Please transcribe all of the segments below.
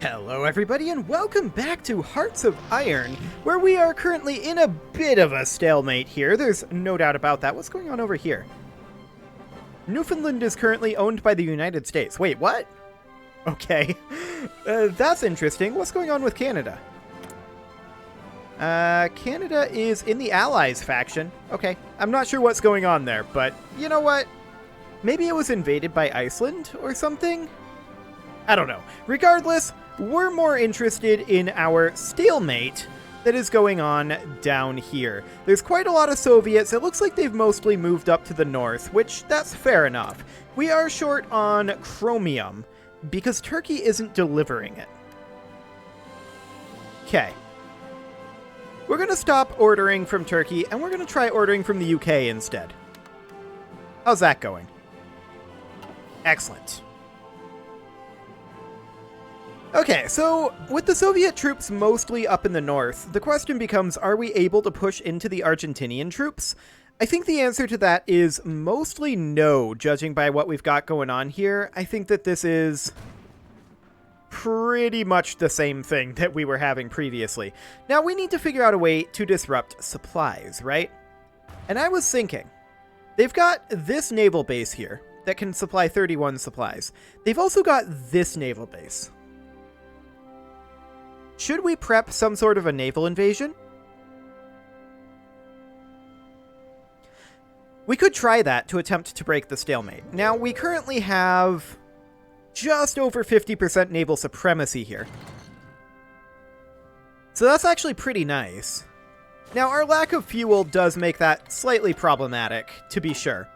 Hello everybody and welcome back to Hearts of Iron, where we are currently in a bit of a stalemate here. There's no doubt about that. What's going on over here? Newfoundland is currently owned by the United States. Wait, what? Okay. That's interesting. What's going on with Canada? Canada is in the Allies faction. Okay. I'm not sure what's going on there, but you know what? Maybe it was invaded by Iceland or something? I don't know. Regardless, we're more interested in our stalemate that is going on down here. There's quite a lot of Soviets. It looks like they've mostly moved up to the north, which that's fair enough. We are short on chromium because Turkey isn't delivering it. Okay. We're going to stop ordering from Turkey and we're going to try ordering from the UK instead. How's that going? Excellent. Okay, so with the Soviet troops mostly up in the north, the question becomes, are we able to push into the Argentinian troops? I think the answer to that is mostly no, judging by what we've got going on here. I think that this is pretty much the same thing that we were having previously. Now, we need to figure out a way to disrupt supplies, right? And I was thinking, they've got this naval base here that can supply 31 supplies. They've also got this naval base. Should we prep some sort of a naval invasion? We could try that to attempt to break the stalemate. Now, we currently have just over 50% naval supremacy here. So that's actually pretty nice. Now, our lack of fuel does make that slightly problematic, to be sure.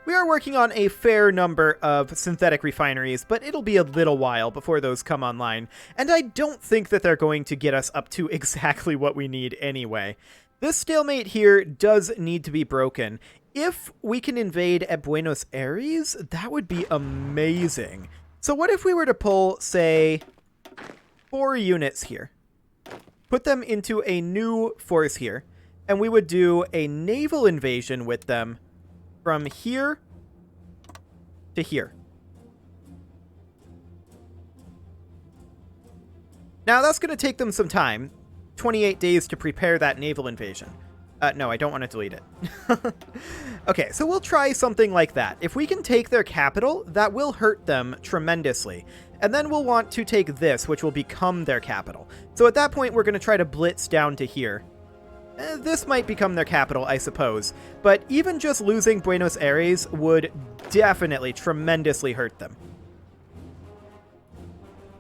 We are working on a fair number of synthetic refineries, but it'll be a little while before those come online, and I don't think that they're going to get us up to exactly what we need anyway. This stalemate here does need to be broken. If we can invade at Buenos Aires, that would be amazing. So what if we were to pull, say, 4 units here, put them into a new force here, and we would do a naval invasion with them from here to here. Now, that's going to take them some time. 28 days to prepare that naval invasion. No, I don't want to delete it. Okay, so we'll try something like that. If we can take their capital, that will hurt them tremendously. And then we'll want to take this, which will become their capital. So at that point, we're going to try to blitz down to here. This might become their capital, I suppose, but even just losing Buenos Aires would definitely tremendously hurt them.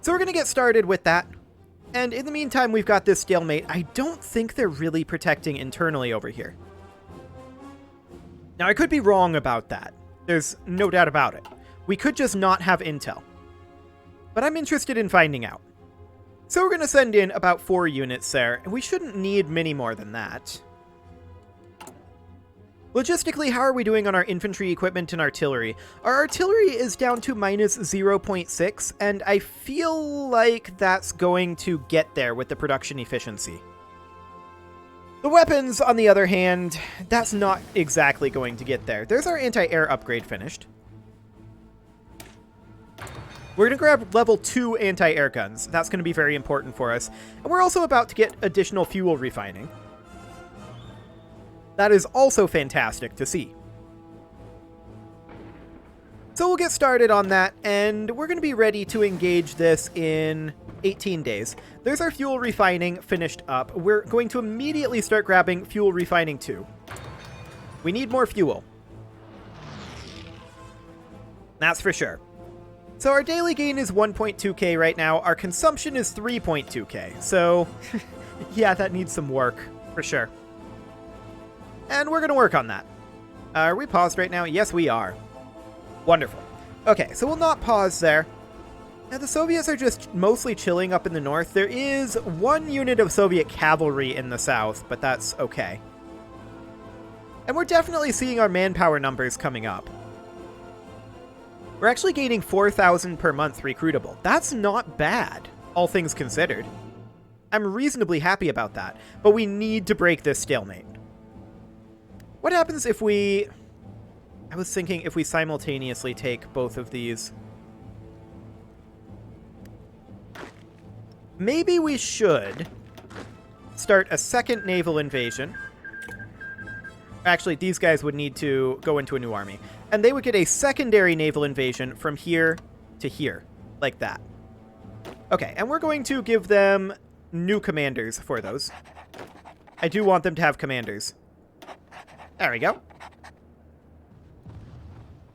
So we're going to get started with that, and in the meantime, we've got this stalemate. I don't think they're really protecting internally over here. Now, I could be wrong about that. There's no doubt about it. We could just not have intel, but I'm interested in finding out. So we're going to send in about 4 units there, and we shouldn't need many more than that. Logistically, how are we doing on our infantry equipment and artillery? Our artillery is down to minus 0.6, and I feel like that's going to get there with the production efficiency. The weapons, on the other hand, that's not exactly going to get there. There's our anti-air upgrade finished. We're going to grab level 2 anti-air guns. That's going to be very important for us. And we're also about to get additional fuel refining. That is also fantastic to see. So we'll get started on that, and we're going to be ready to engage this in 18 days. There's our fuel refining finished up. We're going to immediately start grabbing fuel refining 2. We need more fuel. That's for sure. So our daily gain is 1.2k right now. Our consumption is 3.2k. So, yeah, that needs some work, for sure. And we're going to work on that. Are we paused right now? Yes, we are. Wonderful. Okay, so we'll not pause there. Now, the Soviets are just mostly chilling up in the north. There is 1 unit of Soviet cavalry in the south, but that's okay. And we're definitely seeing our manpower numbers coming up. We're actually gaining 4,000 per month recruitable. That's not bad, all things considered. I'm reasonably happy about that, but we need to break this stalemate. What happens if we... I was thinking if we simultaneously take both of these. maybe we should start a second naval invasion. Actually, these guys would need to go into a new army. And they would get a secondary naval invasion from here to here, like that. Okay, and we're going to give them new commanders for those. I do want them to have commanders. There we go.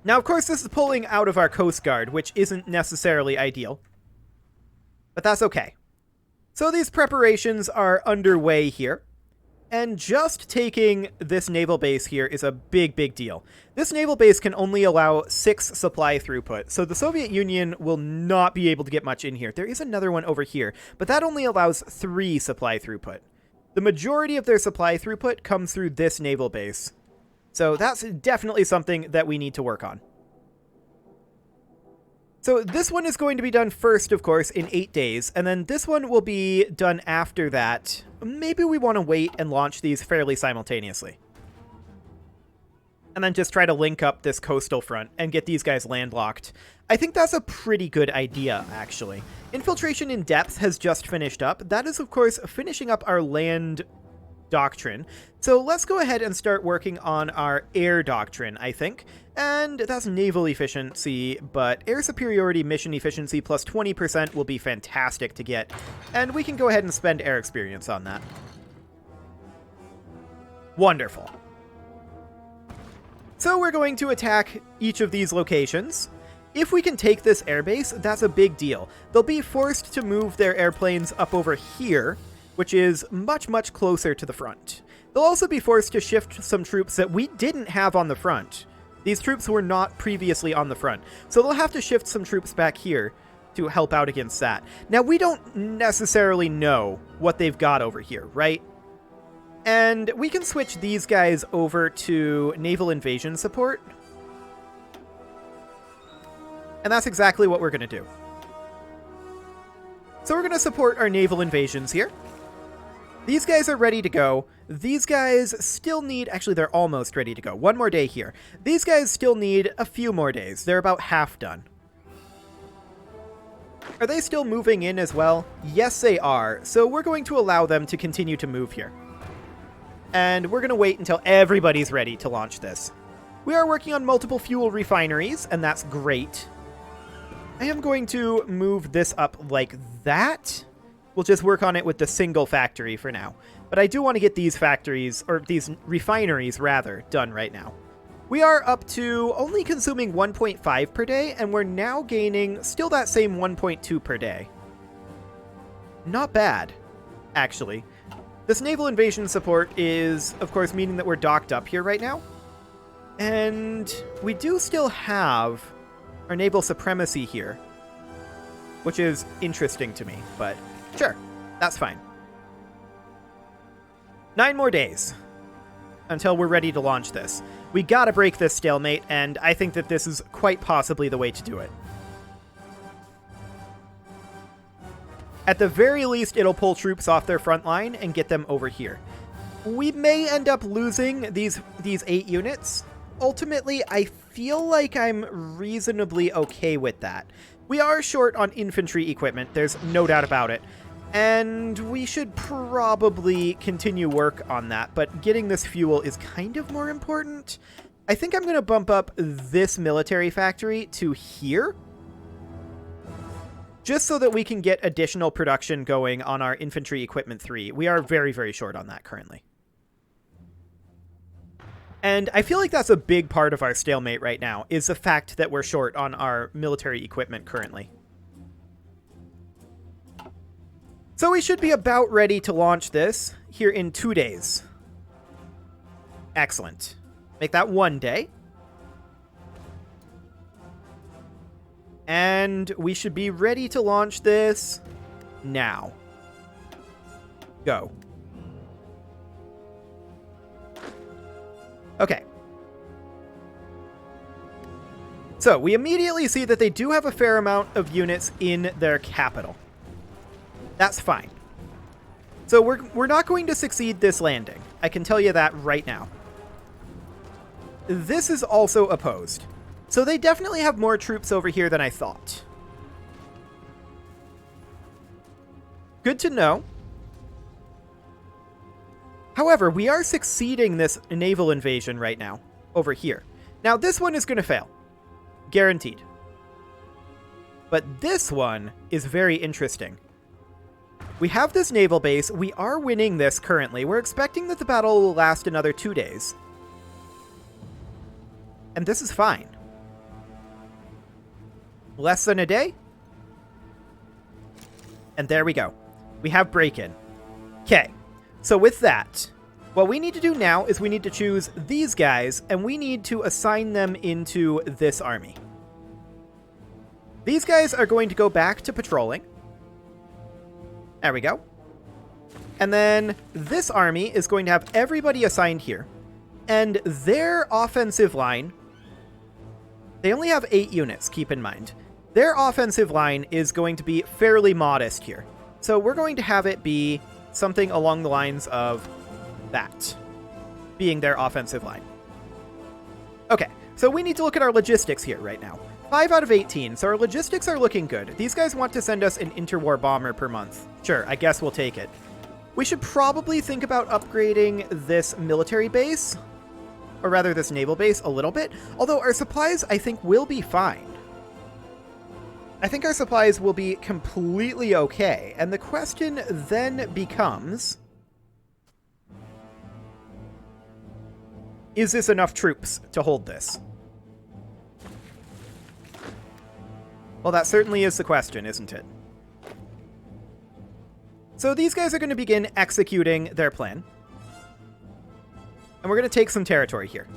Now, of course, this is pulling out of our Coast Guard, which isn't necessarily ideal. But that's okay. So these preparations are underway here. And just taking this naval base here is a big, big deal. This naval base can only allow 6 supply throughput, so the Soviet Union will not be able to get much in here. There is another one over here, but that only allows 3 supply throughput. The majority of their supply throughput comes through this naval base. So that's definitely something that we need to work on. So this one is going to be done first, of course, in 8 days, and then this one will be done after that. Maybe we want to wait and launch these fairly simultaneously. And then just try to link up this coastal front and get these guys landlocked. I think that's a pretty good idea, actually. Infiltration in depth has just finished up. That is, of course, finishing up our land doctrine. So let's go ahead and start working on our air doctrine, I think. And that's naval efficiency, but air superiority mission efficiency plus 20% will be fantastic to get. And we can go ahead and spend air experience on that. Wonderful. So we're going to attack each of these locations. If we can take this airbase, that's a big deal. They'll be forced to move their airplanes up over here, which is much, much closer to the front. They'll also be forced to shift some troops that we didn't have on the front. These troops were not previously on the front, so they'll have to shift some troops back here to help out against that. Now, we don't necessarily know what they've got over here, right? And we can switch these guys over to naval invasion support. And that's exactly what we're going to do. So we're going to support our naval invasions here. These guys are ready to go. These guys still need... Actually, they're almost ready to go. One more day here. These guys still need a few more days. They're about half done. Are they still moving in as well? Yes, they are. So we're going to allow them to continue to move here. And we're going to wait until everybody's ready to launch this. We are working on multiple fuel refineries, and that's great. I am going to move this up like that. We'll just work on it with the single factory for now. But I do want to get these factories, or these refineries rather, done right now. We are up to only consuming 1.5 per day, and we're now gaining still that same 1.2 per day. Not bad, actually. This naval invasion support is, of course, meaning that we're docked up here right now. And we do still have our naval supremacy here, which is interesting to me, but sure, that's fine. 9 more days until we're ready to launch this. We gotta break this stalemate, and I think that this is quite possibly the way to do it. At the very least, it'll pull troops off their front line and get them over here. We may end up losing these 8 units. Ultimately, I feel like I'm reasonably okay with that. We are short on infantry equipment, there's no doubt about it. And we should probably continue work on that, but getting this fuel is kind of more important. I think I'm going to bump up this military factory to here, just so that we can get additional production going on our infantry equipment 3. We are very, very short on that currently. And I feel like that's a big part of our stalemate right now, is the fact that we're short on our military equipment currently. So we should be about ready to launch this here in 2 days. Excellent. Make that 1 day. And we should be ready to launch this now. Go. Okay. So we immediately see that they do have a fair amount of units in their capital. That's fine. So we're not going to succeed this landing. I can tell you that right now. This is also opposed. So they definitely have more troops over here than I thought. Good to know. However, we are succeeding this naval invasion right now, over here. Now, this one is going to fail. Guaranteed. But this one is very interesting. We have this naval base. We are winning this currently. We're expecting that the battle will last another 2 days. And this is fine. Less than a day? And there we go. We have break-in. Okay. So with that, what we need to do now is we need to choose these guys, and we need to assign them into this army. These guys are going to go back to patrolling. There we go. And then this army is going to have everybody assigned here. And their offensive line, they only have 8 units, keep in mind. Their offensive line is going to be fairly modest here. So we're going to have it be something along the lines of that, being their offensive line. Okay, so we need to look at our logistics here right now. 5 out of 18, so our logistics are looking good. These guys want to send us an interwar bomber per month. Sure, I guess we'll take it. We should probably think about upgrading this military base, or rather this naval base, a little bit. Although our supplies, I think, will be fine. I think our supplies will be completely okay. And the question then becomes, is this enough troops to hold this? Well, that certainly is the question, isn't it? So these guys are going to begin executing their plan. And we're going to take some territory here.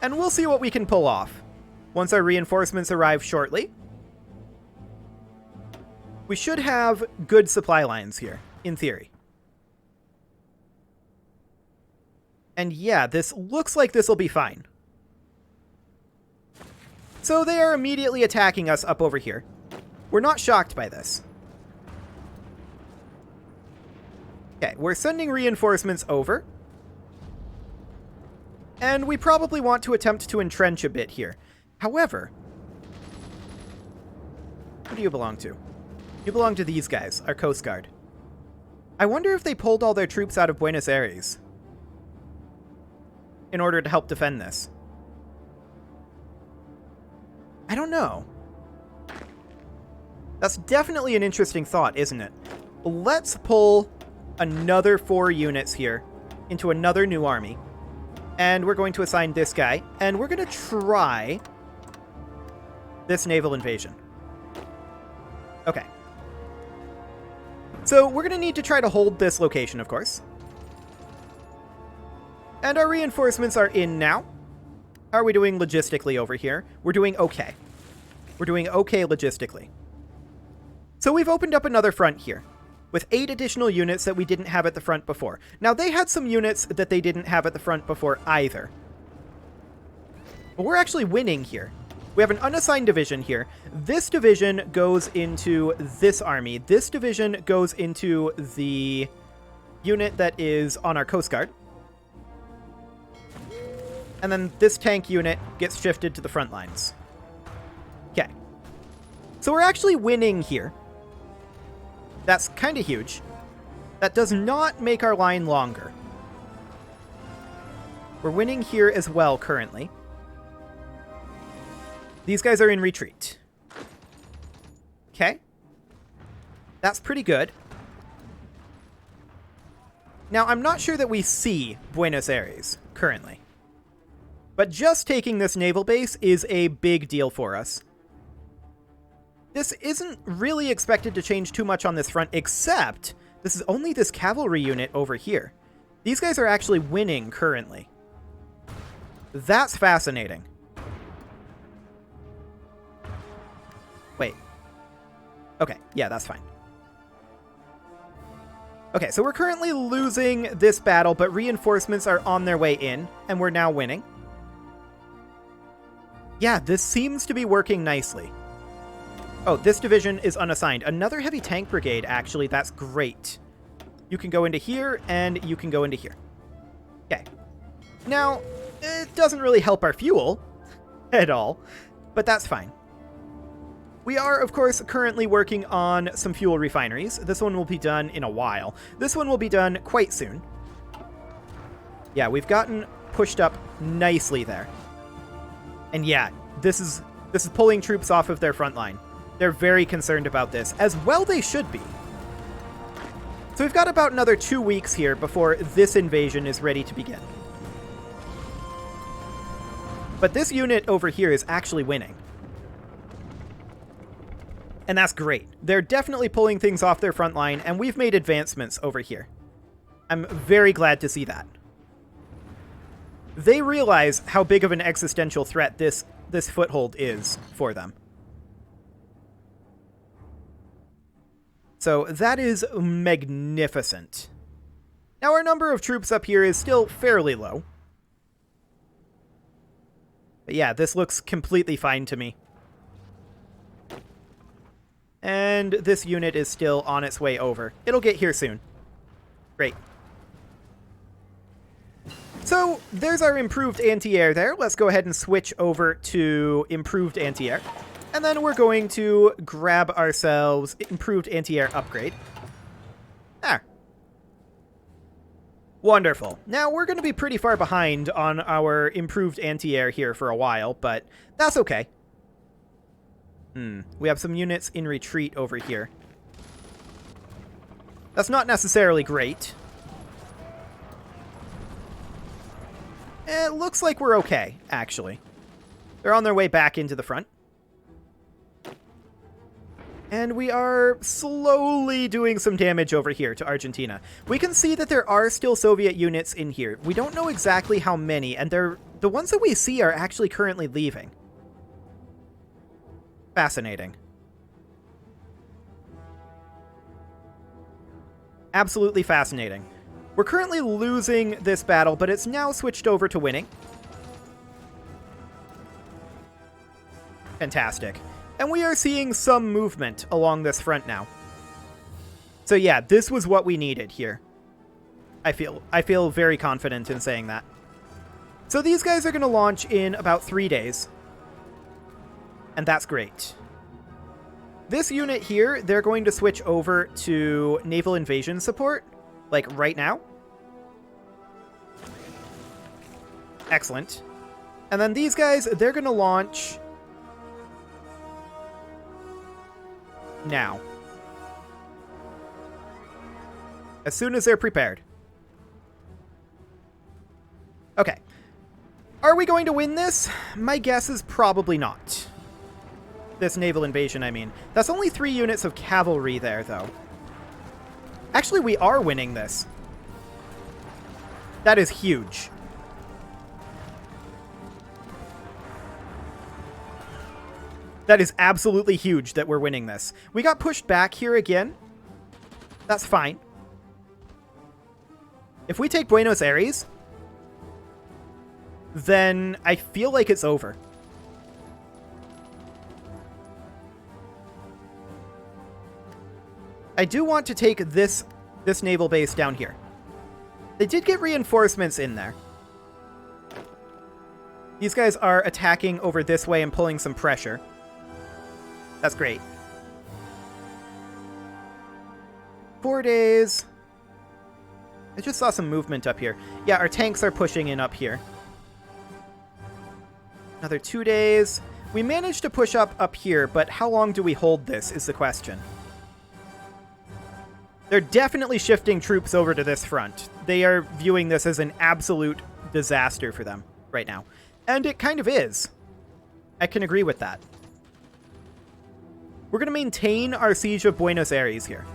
And we'll see what we can pull off once our reinforcements arrive shortly. We should have good supply lines here, in theory. And yeah, this looks like this will be fine. So they are immediately attacking us up over here. We're not shocked by this. Okay, we're sending reinforcements over. And we probably want to attempt to entrench a bit here. However, who do you belong to? You belong to these guys, our Coast Guard. I wonder if they pulled all their troops out of Buenos Aires in order to help defend this. I don't know. That's definitely an interesting thought, isn't it? Let's pull another 4 units here into another new army. And we're going to assign this guy. And we're going to try this naval invasion. Okay. So we're going to need to try to hold this location, of course. And our reinforcements are in now. How are we doing logistically over here? We're doing okay. We're doing okay logistically. So we've opened up another front here with 8 additional units that we didn't have at the front before. Now, they had some units that they didn't have at the front before either. But we're actually winning here. We have an unassigned division here. This division goes into this army. This division goes into the unit that is on our Coast Guard. And then this tank unit gets shifted to the front lines. Okay. So we're actually winning here. That's kind of huge. That does not make our line longer. We're winning here as well currently. These guys are in retreat. Okay. That's pretty good. Now, I'm not sure that we see Buenos Aires currently. But just taking this naval base is a big deal for us. This isn't really expected to change too much on this front, except this is only this cavalry unit over here. These guys are actually winning currently. That's fascinating. Wait. Okay, yeah, that's fine. Okay, so we're currently losing this battle, but reinforcements are on their way in, and we're now winning. Yeah, this seems to be working nicely. Oh, this division is unassigned. Another heavy tank brigade, actually. That's great. You can go into here, and you can go into here. Okay. Now, it doesn't really help our fuel at all, but that's fine. We are, of course, currently working on some fuel refineries. This one will be done in a while. This one will be done quite soon. Yeah, we've gotten pushed up nicely there. And yeah, this is pulling troops off of their front line. They're very concerned about this, as well they should be. So we've got about another 2 weeks here before this invasion is ready to begin. But this unit over here is actually winning. And that's great. They're definitely pulling things off their front line, and we've made advancements over here. I'm very glad to see that. They realize how big of an existential threat this foothold is for them. So that is magnificent. Now our number of troops up here is still fairly low. But yeah, this looks completely fine to me. And this unit is still on its way over. It'll get here soon. Great. So there's our improved anti-air there. Let's go ahead and switch over to improved anti-air. And then we're going to grab ourselves improved anti-air upgrade. Ah. Wonderful. Now we're going to be pretty far behind on our improved anti-air here for a while, but that's okay. We have some units in retreat over here. That's not necessarily great. It looks like we're okay, actually. They're on their way back into the front. And we are slowly doing some damage over here to Argentina. We can see that there are still Soviet units in here. We don't know exactly how many, and the ones that we see are actually currently leaving. Fascinating. Absolutely fascinating. We're currently losing this battle, but it's now switched over to winning. Fantastic. And we are seeing some movement along this front now. So yeah, this was what we needed here. I feel very confident in saying that. So these guys are going to launch in about 3 days. And that's great. This unit here, they're going to switch over to naval invasion support, like right now. Excellent. And then these guys, they're going to launch now. As soon as they're prepared. Okay. Are we going to win this? My guess is probably not. This naval invasion, I mean. That's only 3 units of cavalry there, though. Actually, we are winning this. That is huge. That is absolutely huge that we're winning this. We got pushed back here again. That's fine. If we take Buenos Aires, then I feel like it's over. I do want to take this naval base down here. They did get reinforcements in there. These guys are attacking over this way and pulling some pressure. That's great. 4 days. I just saw some movement up here. Yeah, our tanks are pushing in up here. Another 2 days. We managed to push up here, but how long do we hold this is the question. They're definitely shifting troops over to this front. They are viewing this as an absolute disaster for them right now. And it kind of is. I can agree with that. We're going to maintain our siege of Buenos Aires here.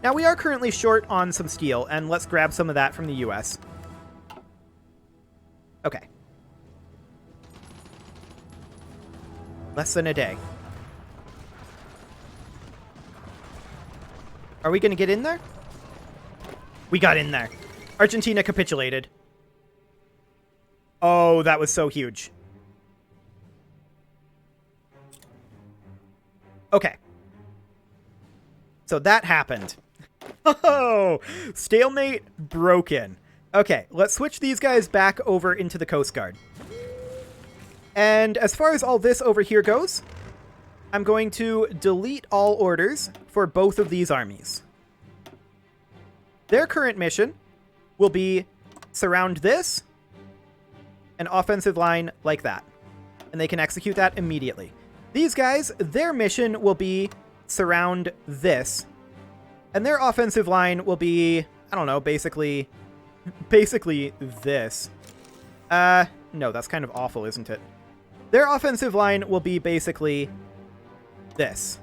Now, we are currently short on some steel, and let's grab some of that from the US. Okay. Less than a day. Are we going to get in there? We got in there. Argentina capitulated. Oh, that was so huge. Okay. So that happened. Oh, stalemate broken. Okay, let's switch these guys back over into the Coast Guard. And as far as all this over here goes, I'm going to delete all orders for both of these armies. Their current mission will be surround this, an offensive line like that. And they can execute that immediately. These guys, their mission will be surround this. And their offensive line will be, I don't know, basically this. No, that's kind of awful, isn't it? Their offensive line will be basically this.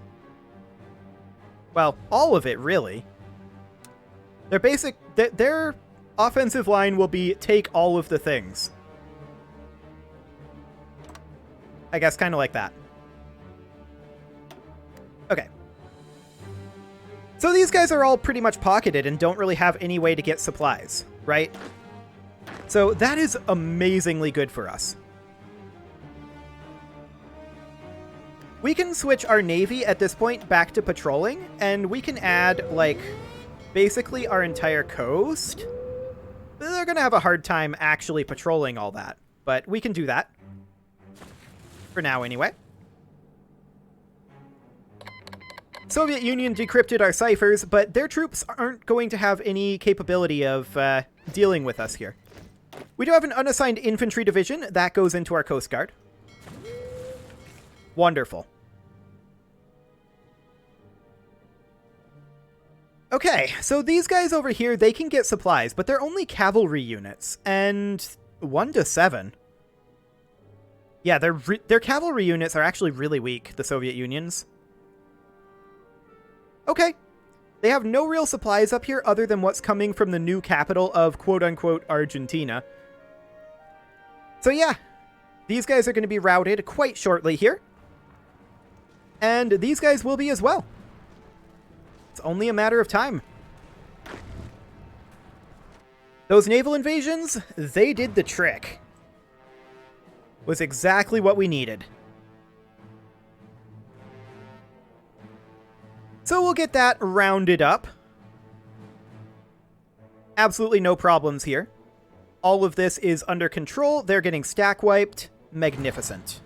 Well, all of it, really. Their offensive line will be take all of the things. I guess kind of like that. Okay. So these guys are all pretty much pocketed and don't really have any way to get supplies, right? So that is amazingly good for us. We can switch our navy at this point back to patrolling, and we can add, like, basically our entire coast. They're going to have a hard time actually patrolling all that, but we can do that. For now, anyway. Soviet Union decrypted our ciphers, but their troops aren't going to have any capability of dealing with us here. We do have an unassigned infantry division. That goes into our Coast Guard. Wonderful. Okay, so these guys over here, they can get supplies, but they're only cavalry units, and 1 to 7. Yeah, their cavalry units are actually really weak, the Soviet Union's. Okay. They have no real supplies up here other than what's coming from the new capital of quote-unquote Argentina. So yeah, these guys are going to be routed quite shortly here. And these guys will be as well. It's only a matter of time. Those naval invasions, they did the trick. Was exactly what we needed. So we'll get that rounded up. Absolutely no problems here. All of this is under control. They're getting stack wiped. Magnificent.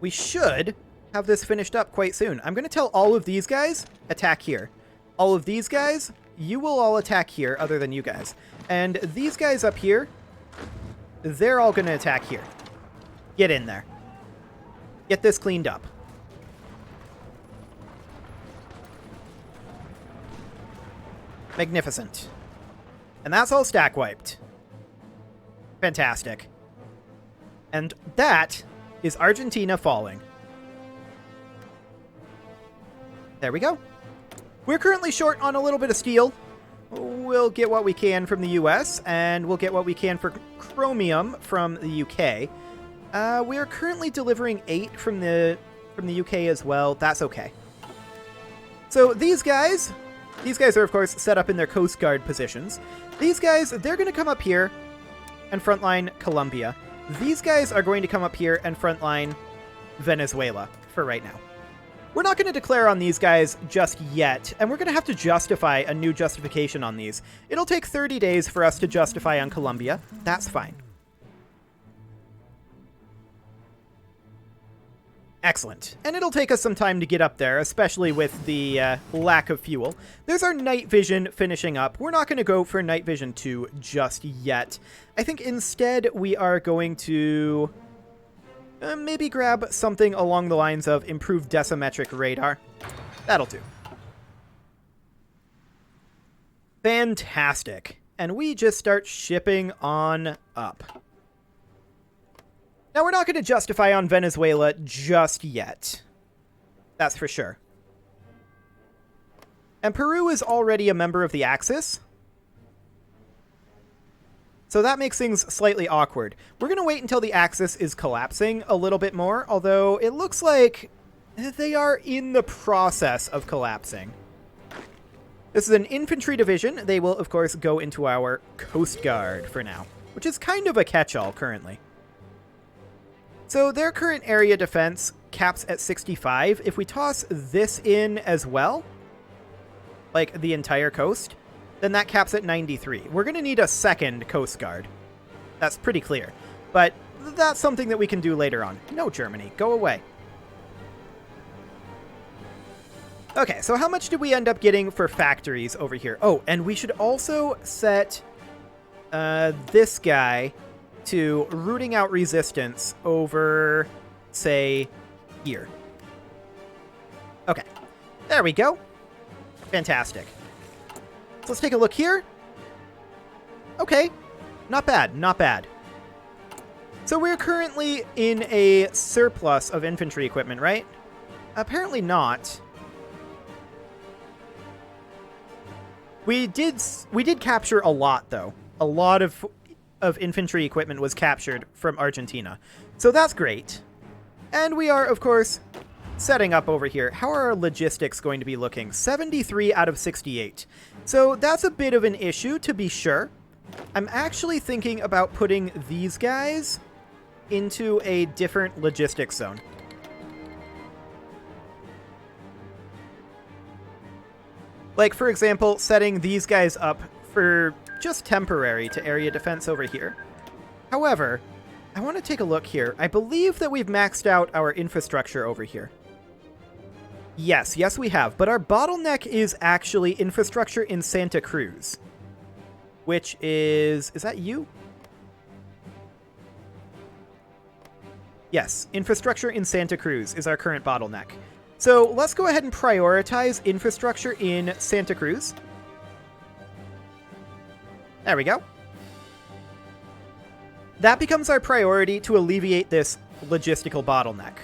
We should have this finished up quite soon. I'm going to tell all of these guys, attack here. All of these guys, you will all attack here other than you guys. And these guys up here, they're all going to attack here. Get in there. Get this cleaned up. Magnificent. And that's all stack wiped. Fantastic. And that is Argentina falling. There we go. We're currently short on a little bit of steel. We'll get what we can from the US, and we'll get what we can for chromium from the UK. We are currently delivering 8 from the UK as well. That's okay. So these guys are, of course, set up in their Coast Guard positions. These guys, they're going to come up here and frontline Colombia. These guys are going to come up here and frontline Venezuela for right now. We're not going to declare on these guys just yet, and we're going to have to justify a new justification on these. It'll take 30 days for us to justify on Colombia. That's fine. Excellent. And it'll take us some time to get up there, especially with the lack of fuel. There's our night vision finishing up. We're not going to go for night vision 2 just yet. I think instead we are going to maybe grab something along the lines of improved decimetric radar. That'll do. Fantastic. And we just start shipping on up. Now, we're not going to justify on Venezuela just yet. That's for sure. And Peru is already a member of the Axis. So that makes things slightly awkward. We're going to wait until the Axis is collapsing a little bit more, although it looks like they are in the process of collapsing. This is an infantry division. They will, of course, go into our Coast Guard for now, which is kind of a catch-all currently. So their current area defense caps at 65. If we toss this in as well, like the entire coast, then that caps at 93. We're going to need a second Coast Guard. That's pretty clear. But that's something that we can do later on. No, Germany, go away. Okay, so how much did we end up getting for factories over here? Oh, and we should also set this guy to rooting out resistance over, say, here. Okay, there we go. Fantastic. So let's take a look here. Okay, not bad, not bad. So we're currently in a surplus of infantry equipment, right? Apparently not. We did capture a lot, though. A lot of infantry equipment was captured from Argentina. So that's great. And we are, of course, setting up over here. How are our logistics going to be looking? 73 out of 68. So that's a bit of an issue, to be sure. I'm actually thinking about putting these guys into a different logistics zone. Like, for example, setting these guys up for just temporary to area defense over here. However, I want to take a look here. I believe that we've maxed out our infrastructure over here. Yes, we have. But our bottleneck is actually infrastructure in Santa Cruz. Which is... Is that you? Yes, infrastructure in Santa Cruz is our current bottleneck. So let's go ahead and prioritize infrastructure in Santa Cruz. There we go. That becomes our priority to alleviate this logistical bottleneck.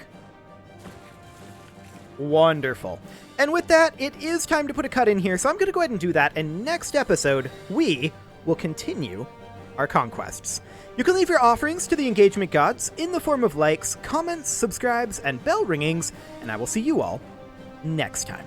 Wonderful. And with that, it is time to put a cut in here, so I'm going to go ahead and do that, and next episode, we will continue our conquests. You can leave your offerings to the engagement gods in the form of likes, comments, subscribes, and bell ringings, and I will see you all next time.